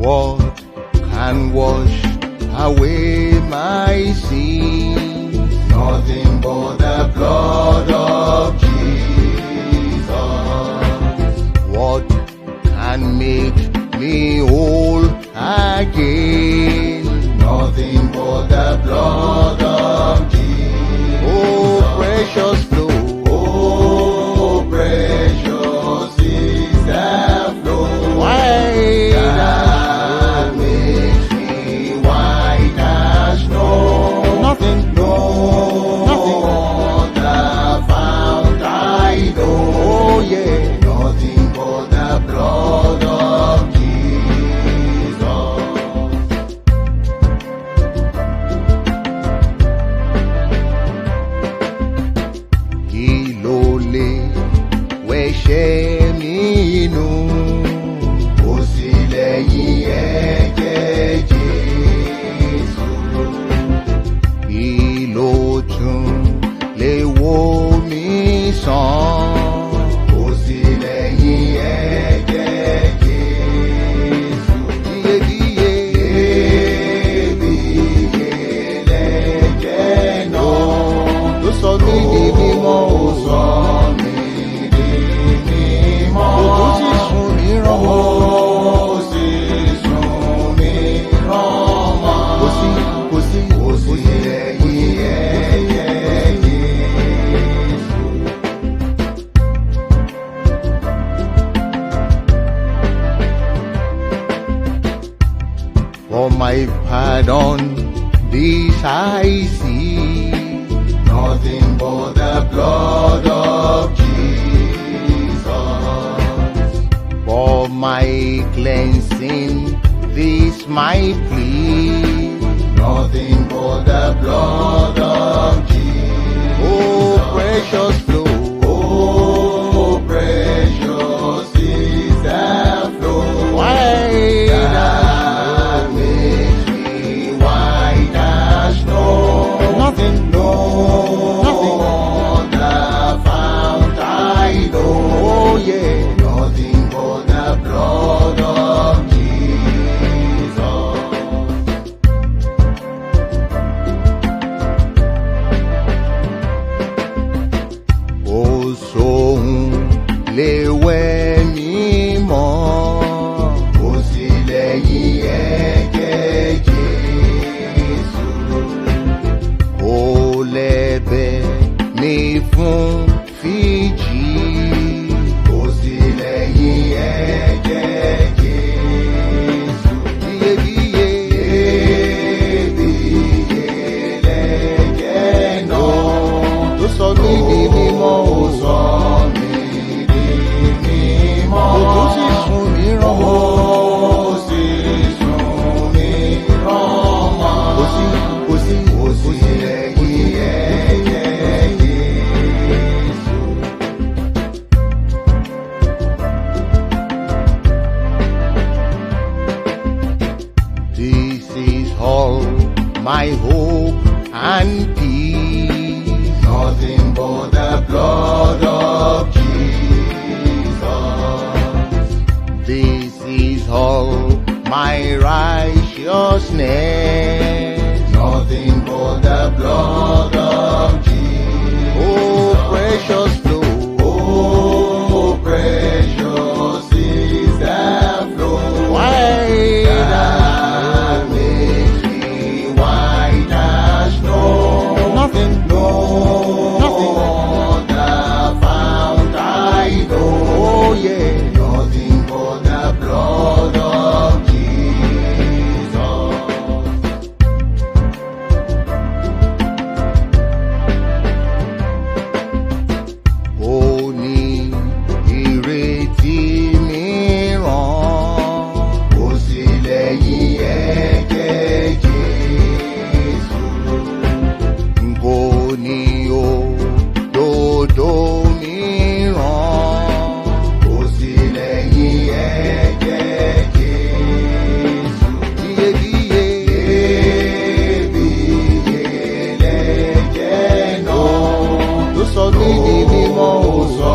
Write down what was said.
What can wash away my sins? Nothing but the blood of Jesus. What can make me whole again? Nothing but the blood of Jesus. Oh, precious flow. Oh, precious is the flow. White that makes me white as snow. Nothing, No other fount I know. oh yeah. Nothing but the blood of Jesus. Kí ló lè wẹ̀ṣẹ̀ mi nù? Kò sí lẹ́yìn ẹ̀jẹ̀ Jésù. Kí ló tún lè wò mí sàn? Kò sí lẹ́yìn ẹ̀jẹ̀ Jésù. Díyedíye, Iyebíye lẹ̀jẹ̀ náà. ló sọ mí di mímọ́, Ó sọ mí di mímọ́. òkú sì sùn mí rán mọ́. Ó sì sùn mí rán mọ́. Kò sí, kò sí, Kò sí lẹ́yìn ẹ̀jẹ̀ Jésù. For my pardon, this I see. Nothing but the blood of Jesus. For my cleansing, this my plea. Nothing but the blood of Jesus. Oh, precious flow. Oh, precious is the flow. White That makes me white as snow. nothing, No nothing. other fount I know. Oh yeah. Nothing but the blood of Jesus. Oh, sóhun lè wẹ̀ mí mọ́. Kò sí lẹ́yìn ẹ̀jẹ̀ Jésù. Kò lẹ́bẹ̀ mi fún fíjì. Kò sí lẹ́yìn ẹ̀jẹ̀ Jésù. Díyedíye, Iyebíye lẹ̀jẹ̀ náà. ló sọ mí di mímọ́, Ó sọ mí di mímọ́. òkú sì sùn mí rán mọ́. Ó sì sùn mí rán mọ́. Kò sí, kò sí, Kò sí lẹ́yìn ẹ̀jẹ̀ Jésù. This is all my hope and peace. Nothing but the blood of Jesus. This is all my righteousness. Nothing but the blood of Jesus. Oh, precious flow. Oh, precious is the flow. White That makes me white as snow. nothing, No nothing. other fount I know. Oh yeah. Nothing but the blood of Jesus. Ó ní ìrètí mìíràn. Kò sí lẹ́yìn ẹ̀jẹ̀ Jésù. Kò ní òdodo mìíràn. Kò sí lẹ́yìn ẹ̀jẹ̀ Jésù. Díyedíye, Iyebíye lẹ̀jẹ̀ náà. ló sọ mí di mímọ́, Ó sọ